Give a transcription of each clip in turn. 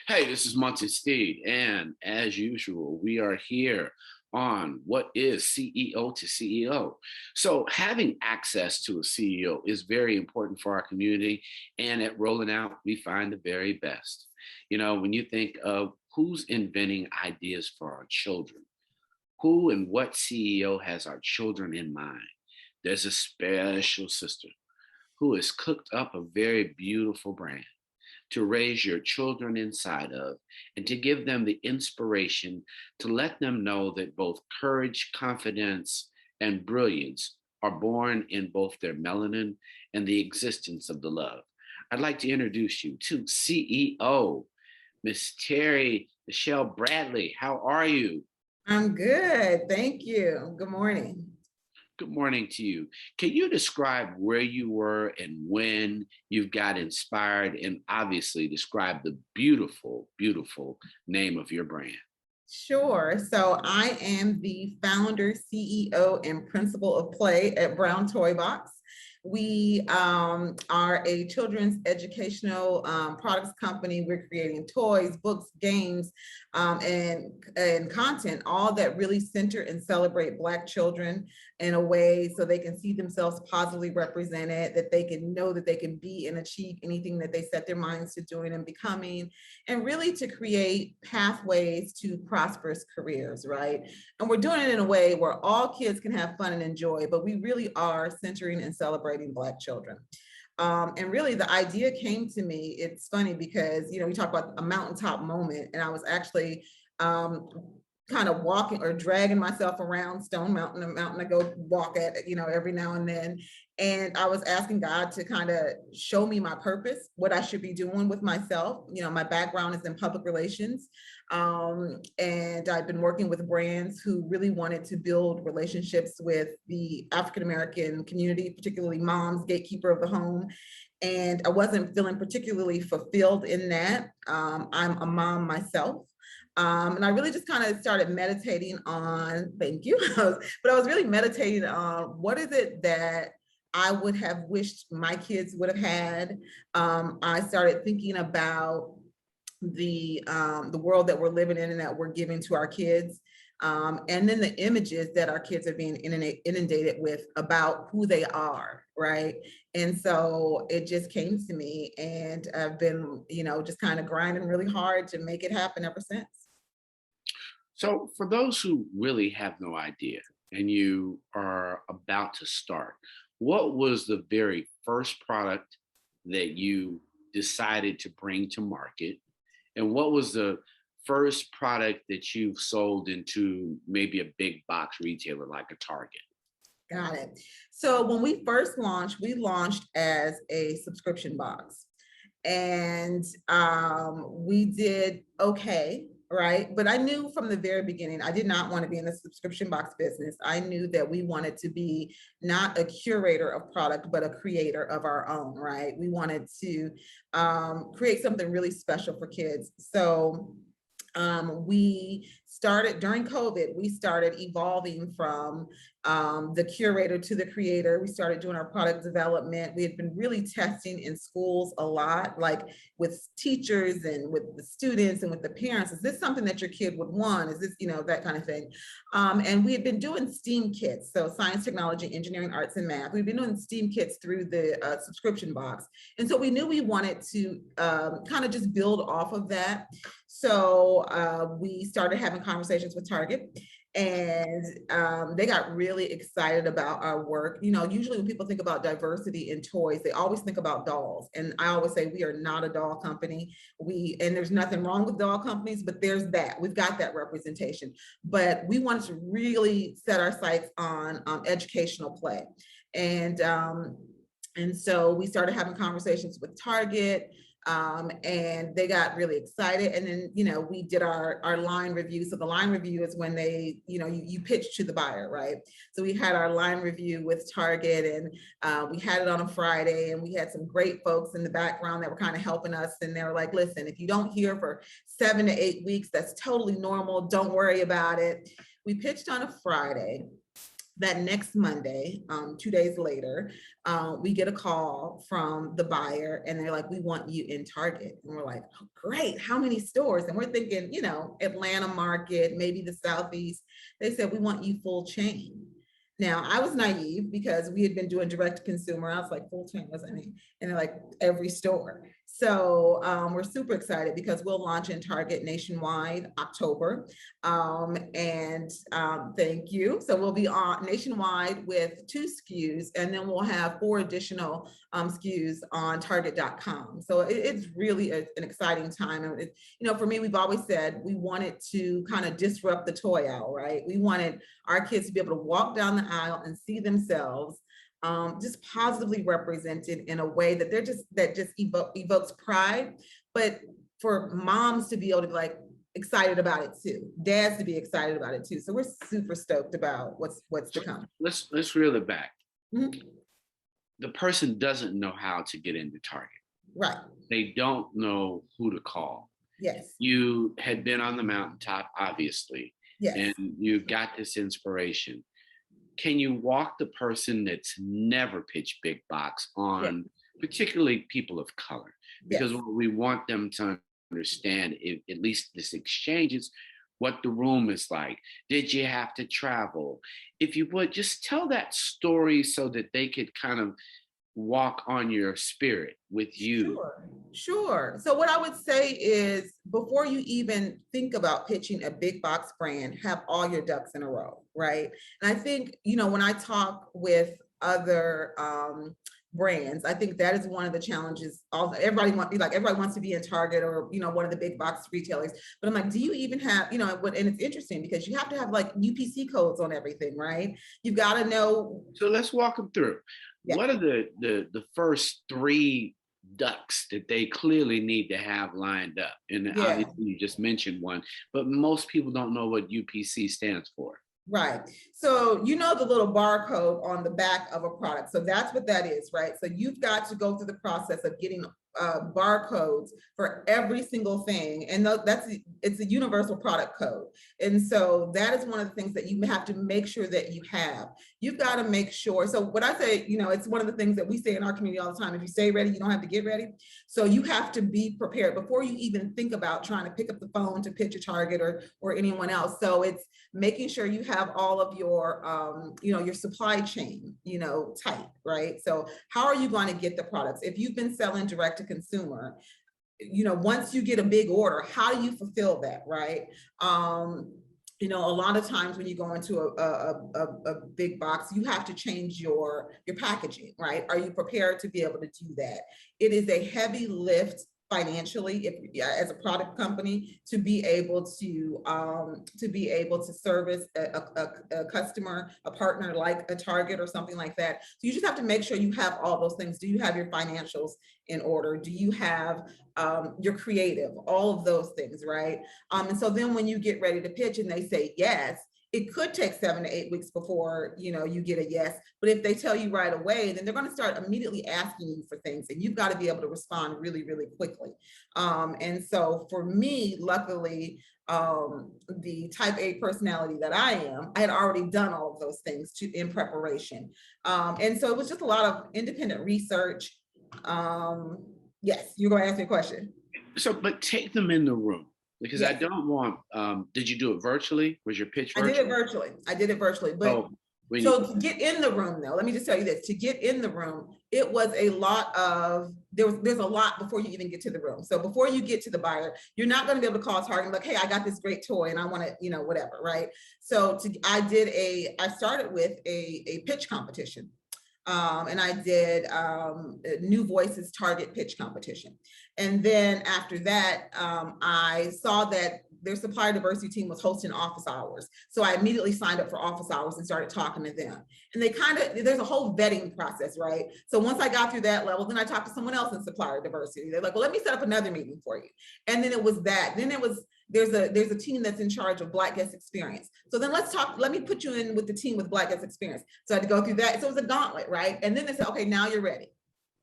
Hey, this is Monty Steed, and as usual, we are here on what is CEO to CEO. So, having access to a CEO is very important for our community, and at Rolling Out, we find the very best. When you think of who's inventing ideas for our children, who and what CEO has our children in mind, there's a special sister who has cooked up a very beautiful brand to raise your children inside of and to give them the inspiration to let them know that both courage, confidence, and brilliance are born in both their melanin and the existence of the love. I'd like to introduce you to CEO, Miss Terri Michelle Bradley. How are you? I'm good. Thank you. Good morning. Good morning to you. Can you describe where you were and when you got inspired, and obviously describe the beautiful, beautiful name of your brand? Sure. So I am the founder, CEO, and principal of Play at Brown Toy Box. We are a children's educational products company. We're creating toys, books, games, and content, all that really center and celebrate Black children in a way so they can see themselves positively represented, that they can know that they can be and achieve anything that they set their minds to doing and becoming, and really to create pathways to prosperous careers, right? And we're doing it in a way where all kids can have fun and enjoy, but we really are centering and celebrating Black children. And really the idea came to me, it's funny because, we talk about a mountaintop moment, and I was actually kind of walking or dragging myself around Stone Mountain, a mountain I go walk at, every now and then. And I was asking God to kind of show me my purpose, what I should be doing with myself. My background is in public relations. And I've been working with brands who really wanted to build relationships with the African-American community, particularly moms, gatekeeper of the home. And I wasn't feeling particularly fulfilled in that. I'm a mom myself. And I really just kind of started meditating on, thank you, but I was really meditating on what is it that I would have wished my kids would have had. I started thinking about the world that we're living in and that we're giving to our kids. And then the images that our kids are being inundated with about who they are, right? And so it just came to me, and I've been, just kind of grinding really hard to make it happen ever since. So, for those who really have no idea and you are about to start, what was the very first product that you decided to bring to market? And what was the first product that you've sold into maybe a big box retailer like a Target? Got it. So when we first launched, we launched as a subscription box, and we did okay, right? But I knew from the very beginning, I did not want to be in the subscription box business. I knew that we wanted to be not a curator of product, but a creator of our own, right? We wanted to create something really special for kids. So we started during COVID, we started evolving from the curator to the creator. We started doing our product development. We had been really testing in schools a lot, like with teachers and with the students and with the parents. Is this something that your kid would want? Is this, that kind of thing. And we had been doing STEAM kits, so science, technology, engineering, arts, and math. We've been doing STEAM kits through the subscription box. And so we knew we wanted to kind of just build off of that. So we started having conversations with Target, and they got really excited about our work. Usually when people think about diversity in toys, they always think about dolls. And I always say we are not a doll company. And there's nothing wrong with doll companies, but there's that. We've got that representation. But we wanted to really set our sights on educational play. And so we started having conversations with Target. And they got really excited. And then, we did our line review. So the line review is when they, you pitch to the buyer, right? So we had our line review with Target, and we had it on a Friday, and we had some great folks in the background that were kind of helping us. And they were like, listen, if you don't hear for 7 to 8 weeks, that's totally normal. Don't worry about it. We pitched on a Friday. that next Monday, 2 days later, we get a call from the buyer and they're like, we want you in Target. And we're like, oh, great. How many stores? And we're thinking, Atlanta market, maybe the Southeast. They said, we want you full chain. Now, I was naive because we had been doing direct to consumer. I was like, full chain, what's that mean? And they're like, every store. So we're super excited because we'll launch in Target nationwide October. Thank you. So we'll be on nationwide with 2 SKUs, and then we'll have 4 additional SKUs on Target.com. So it's really an exciting time. And for me, we've always said we wanted to kind of disrupt the toy aisle, right? We wanted our kids to be able to walk down the aisle and see themselves just positively represented in a way that evokes pride, but for moms to be able to be like excited about it too, dads to be excited about it too. So we're super stoked about what's to come. Let's reel it back. Mm-hmm. The person doesn't know how to get into Target. Right. They don't know who to call. Yes. You had been on the mountaintop, obviously. Yes. And you got this inspiration. Can you walk the person that's never pitched big box on, particularly people of color? Because what we want them to understand, at least this exchange, is what the room is like. Did you have to travel? If you would, just tell that story so that they could kind of walk on your spirit with you. Sure. So what I would say is, before you even think about pitching a big box brand, have all your ducks in a row, right? And I think, when I talk with other brands, I think that is one of the challenges. Everybody wants to be in Target or, one of the big box retailers. But I'm like, do you even have, and it's interesting because you have to have like UPC codes on everything, right? You've got to know. So let's walk them through. Yeah. What are the first 3 ducks that they clearly need to have lined up? And obviously you just mentioned one, but most people don't know what UPC stands for. Right. So, the little barcode on the back of a product. So that's what that is, right? So you've got to go through the process of getting barcodes for every single thing. And it's a universal product code. And so that is one of the things that you have to make sure that you have. You've got to make sure. So what I say, it's one of the things that we say in our community all the time. If you stay ready, you don't have to get ready. So you have to be prepared before you even think about trying to pick up the phone to pitch a Target or anyone else. So it's making sure you have all of your, your supply chain, tight, right? So how are you going to get the products? If you've been selling direct to consumer, once you get a big order, how do you fulfill that, right? A lot of times when you go into a big box, you have to change your packaging, right? Are you prepared to be able to do that? It is a heavy lift financially, as a product company, to be able to service a customer, a partner like a Target or something like that. So you just have to make sure you have all those things. Do you have your financials in order? Do you have your creative? All of those things, right? And so then when you get ready to pitch and they say yes, it could take 7 to 8 weeks before you get a yes. But if they tell you right away, then they're going to start immediately asking you for things, and you've got to be able to respond really, really quickly. And so for me, luckily, the type A personality that I am, I had already done all of those things in preparation. And so it was just a lot of independent research. Yes, you're going to ask me a question. So, but take them in the room. Because I don't want, did you do it virtually? Was your pitch virtual? I did it virtually. But to get in the room though, let me just tell you this, to get in the room, it was a lot of, there's a lot before you even get to the room. So before you get to the buyer, you're not going to be able to call Target like, hey, I got this great toy and I want to, whatever, right? So I started with a pitch competition. And I did New Voices Target pitch competition. And then after that, I saw that their supplier diversity team was hosting office hours. So I immediately signed up for office hours and started talking to them. And there's a whole vetting process, right? So once I got through that level, then I talked to someone else in supplier diversity. They're like, well, let me set up another meeting for you. And then it was that. Then it was, there's a team that's in charge of Black guest experience. So then let me put you in with the team with Black guest experience. So I had to go through that. So it was a gauntlet, right? And then they said, okay, now you're ready.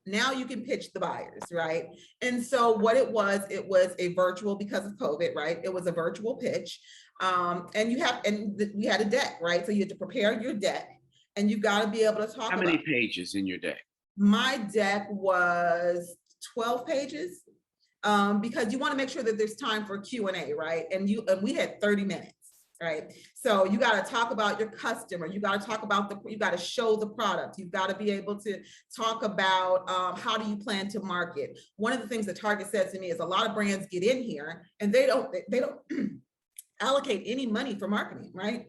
Now you can pitch the buyers, right? And so what it was a virtual, because of COVID, right? It was a virtual pitch. And we had a deck, right? So you had to prepare your deck. and you've got to be able to talk How about many it. pages in your deck? My deck was 12 pages, because you want to make sure that there's time for Q&A, right? And we had 30 minutes. Right. So you got to talk about your customer. You got to talk about you got to show the product. You've got to be able to talk about how do you plan to market. One of the things that Target says to me is a lot of brands get in here and they don't allocate any money for marketing, right?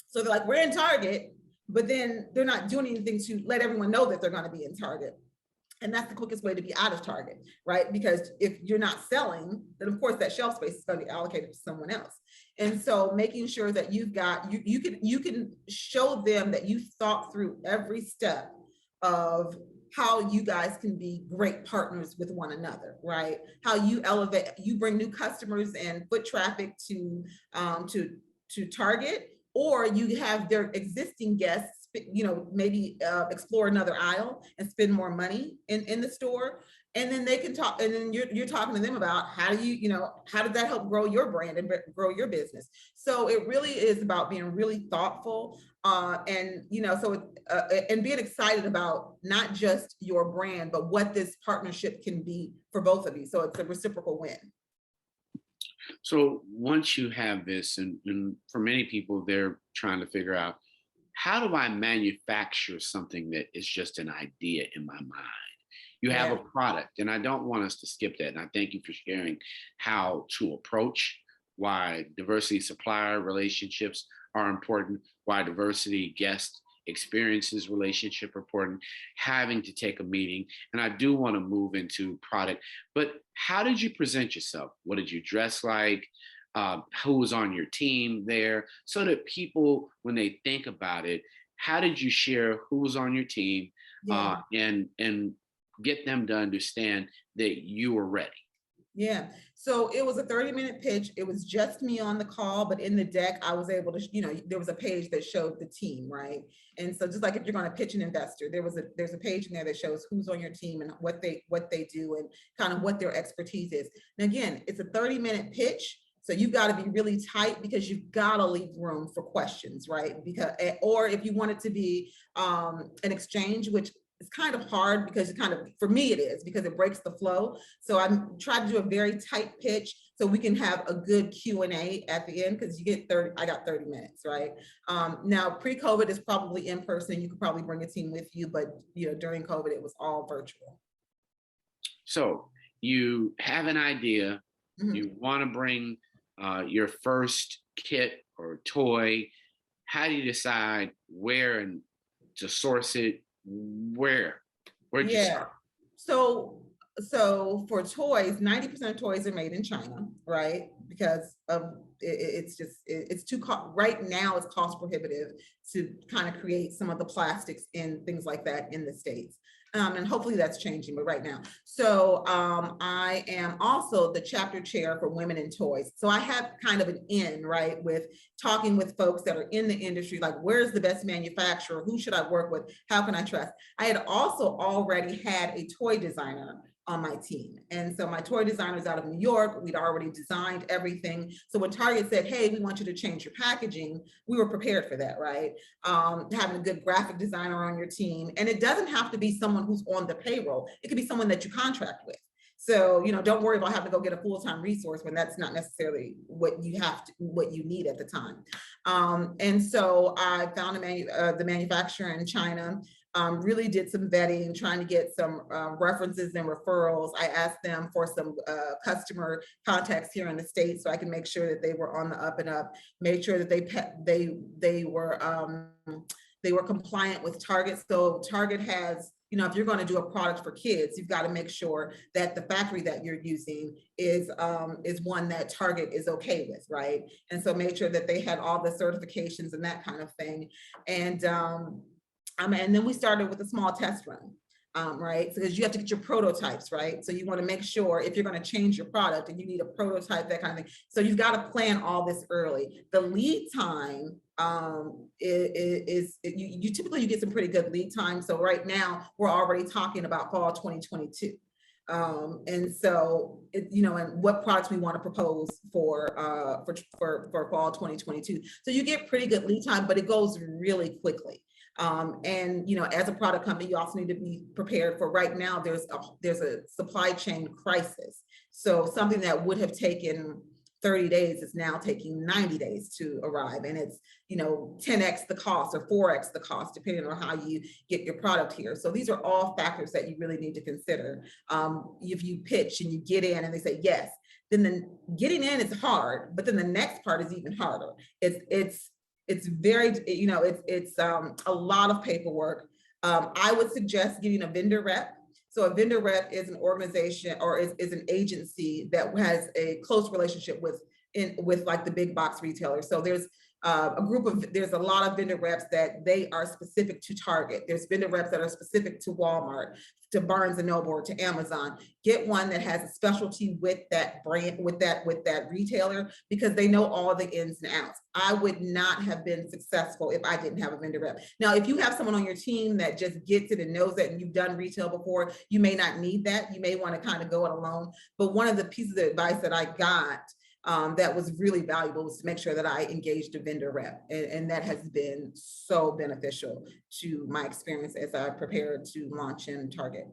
So they're like, we're in Target, but then they're not doing anything to let everyone know that they're going to be in Target. And that's the quickest way to be out of Target, right? Because if you're not selling, then of course that shelf space is going to be allocated to someone else. And so making sure that you've got, you can show them that you thought through every step of how you guys can be great partners with one another, right? How you elevate, you bring new customers and foot traffic to Target, or you have their existing guests, maybe explore another aisle and spend more money in the store. And then they can talk, and then you're talking to them about how do how did that help grow your brand and grow your business? So it really is about being really thoughtful, and and being excited about not just your brand, but what this partnership can be for both of you. So it's a reciprocal win. So once you have this, and for many people, they're trying to figure out, how do I manufacture something that is just an idea in my mind? You have a product, and I don't want us to skip that. And I thank you for sharing how to approach, why diversity supplier relationships are important, why diversity guest experiences relationship are important, having to take a meeting. And I do want to move into product, but how did you present yourself? What did you dress like? Who was on your team there? So that people, when they think about it, how did you share who was on your team, and get them to understand that you were ready? Yeah. So it was a 30-minute pitch. It was just me on the call, but in the deck, I was able to, there was a page that showed the team, right? And so just like if you're going to pitch an investor, there's a page in there that shows who's on your team and what they do and kind of what their expertise is. And again, it's a 30-minute pitch. So you've got to be really tight because you've got to leave room for questions, right? Because, or if you want it to be an exchange, which it's kind of hard because for me it is, because it breaks the flow. So I'm trying to do a very tight pitch so we can have a good Q&A at the end, because I got 30 minutes, right? Now pre-COVID is probably in person. You could probably bring a team with you, but during COVID, it was all virtual. So you have an idea, you want to bring your first kit or toy. How do you decide where and to source it? Where'd you start? So for toys, 90% of toys are made in China, right? Because of it's too right now it's cost prohibitive to kind of create some of the plastics and things like that in the States. And hopefully that's changing, but right now. So I am also the chapter chair for Women in Toys. So I have kind of an in, right, with talking with folks that are in the industry, like where's the best manufacturer? Who should I work with? How can I trust? I had also already had a toy designer on my team. And so my toy designer is out of New York. We'd already designed everything. So when Target said, hey, we want you to change your packaging, we were prepared for that, right? Having a good graphic designer on your team. And it doesn't have to be someone who's on the payroll. It could be someone that you contract with. So, don't worry about having to go get a full-time resource when that's not necessarily what you need at the time. And so I found the manufacturer in China. Really did some vetting, trying to get some references and referrals. I asked them for some customer contacts here in the States so I can make sure that they were on the up and up, made sure that they were compliant with Target. So Target has, if you're going to do a product for kids, you've got to make sure that the factory that you're using is one that Target is okay with, right? And so made sure that they had all the certifications and that kind of thing. And then we started with a small test run, right? Because you have to get your prototypes, right? So you want to make sure if you're going to change your product and you need a prototype, that kind of thing. So you've got to plan all this early. The lead time you typically get some pretty good lead time. So right now we're already talking about fall 2022. And so, and what products we want to propose for fall 2022. So you get pretty good lead time, but it goes really quickly. And as a product company, you also need to be prepared for right now. There's a supply chain crisis. So something that would have taken 30 days is now taking 90 days to arrive, and it's 10x the cost or 4x the cost depending on how you get your product here. So these are all factors that you really need to consider. If you pitch and you get in and they say yes, then getting in is hard, but then the next part is even harder. It's very, it's a lot of paperwork. I would suggest getting a vendor rep. So a vendor rep is an organization or is an agency that has a close relationship with like the big box retailers. So there's there's a lot of vendor reps that they are specific to Target. There's vendor reps that are specific to Walmart, to Barnes and Noble, or to Amazon. Get one that has a specialty with that brand, with that retailer, because they know all the ins and outs. I would not have been successful if I didn't have a vendor rep. Now, if you have someone on your team that just gets it and knows that and you've done retail before, you may not need that. You may want to kind of go it alone. But one of the pieces of advice that I got that was really valuable was to make sure that I engaged a vendor rep. And that has been so beneficial to my experience as I prepared to launch in Target.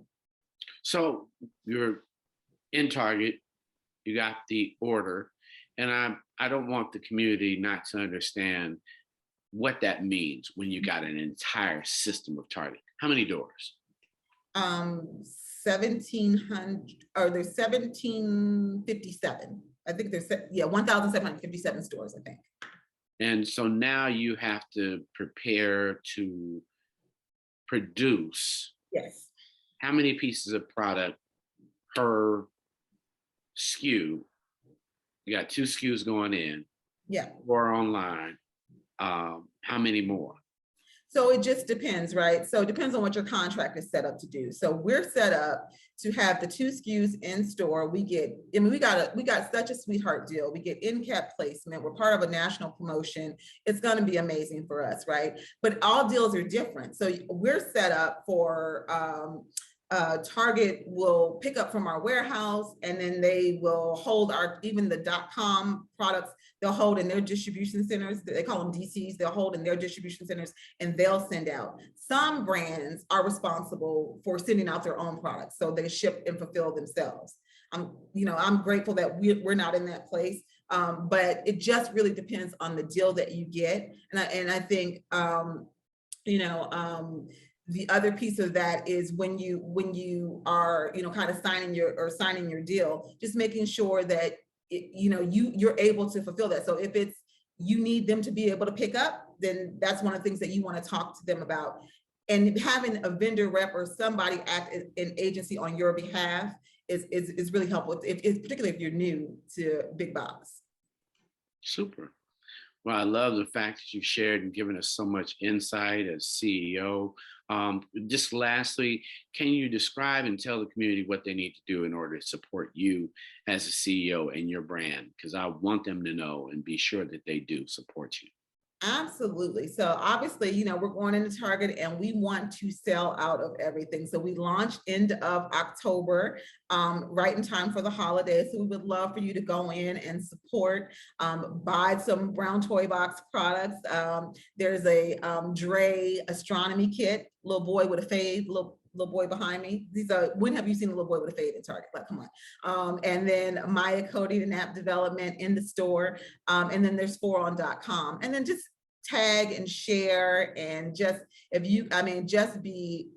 So you're in Target, you got the order, and I don't want the community not to understand what that means when you got an entire system of Target. How many doors? 1,700, or there's 1,757. I think there's 1,757 stores, I think. And so now you have to prepare to produce. Yes. How many pieces of product per SKU? You got 2 SKUs going in. Yeah. Or online. How many more? So it just depends, right? So it depends on what your contract is set up to do. So we're set up to have the 2 SKUs in store. We got such a sweetheart deal. We get in cap placement. We're part of a national promotion. It's going to be amazing for us, right? But all deals are different. So we're set up for Target will pick up from our warehouse, and then they will hold even the .com products. They'll hold in their distribution centers. They call them DCs. They'll hold in their distribution centers, and they'll send out. Some brands are responsible for sending out their own products, so they ship and fulfill themselves. I'm grateful that we're not in that place, but it just really depends on the deal that you get. And I think the other piece of that is when you are kind of signing your deal, just making sure that you're able to fulfill that. So if you need them to be able to pick up, then that's one of the things that you want to talk to them about. And having a vendor rep or somebody act as an agency on your behalf is really helpful. It's particularly if you're new to big box. Super. Well, I love the fact that you shared and given us so much insight as CEO. Just lastly, can you describe and tell the community what they need to do in order to support you as a CEO and your brand? Because I want them to know and be sure that they do support you. Absolutely. So obviously, we're going into Target and we want to sell out of everything. So we launched end of October, right in time for the holidays. So we would love for you to go in and support, buy some Brown Toy Box products. There's a Dre astronomy kit, little boy with a fade, little boy behind me. When have you seen a little boy with a fade at Target? Like, come on. And then Maya Cody and app development in the store. And then there's 4on.com. And then just tag and share, and just be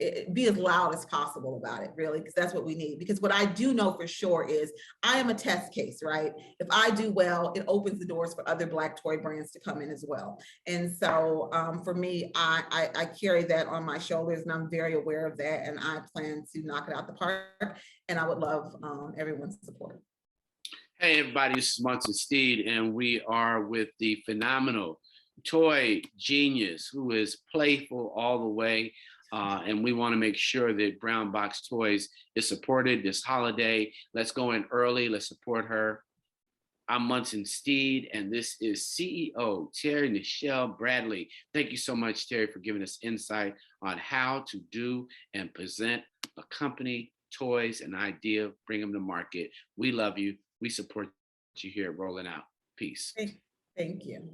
as loud as possible about it, really, because that's what we need. Because what I do know for sure is I am a test case, right? If I do well, it opens the doors for other Black toy brands to come in as well. And so for me, I carry that on my shoulders, and I'm very aware of that, and I plan to knock it out the park, and I would love everyone's support. Hey everybody, this is Munson Steed, and we are with the phenomenal toy genius who is playful all the way, and we want to make sure that Brown Box Toys is supported this holiday. Let's go in early. Let's support her. I'm Munson Steed, and this is CEO Terri Nichele Bradley. Thank you so much, Terri, for giving us insight on how to do and present a company, toys, an idea, bring them to market. We love you. We support you here at Rolling Out. Peace. Thank you.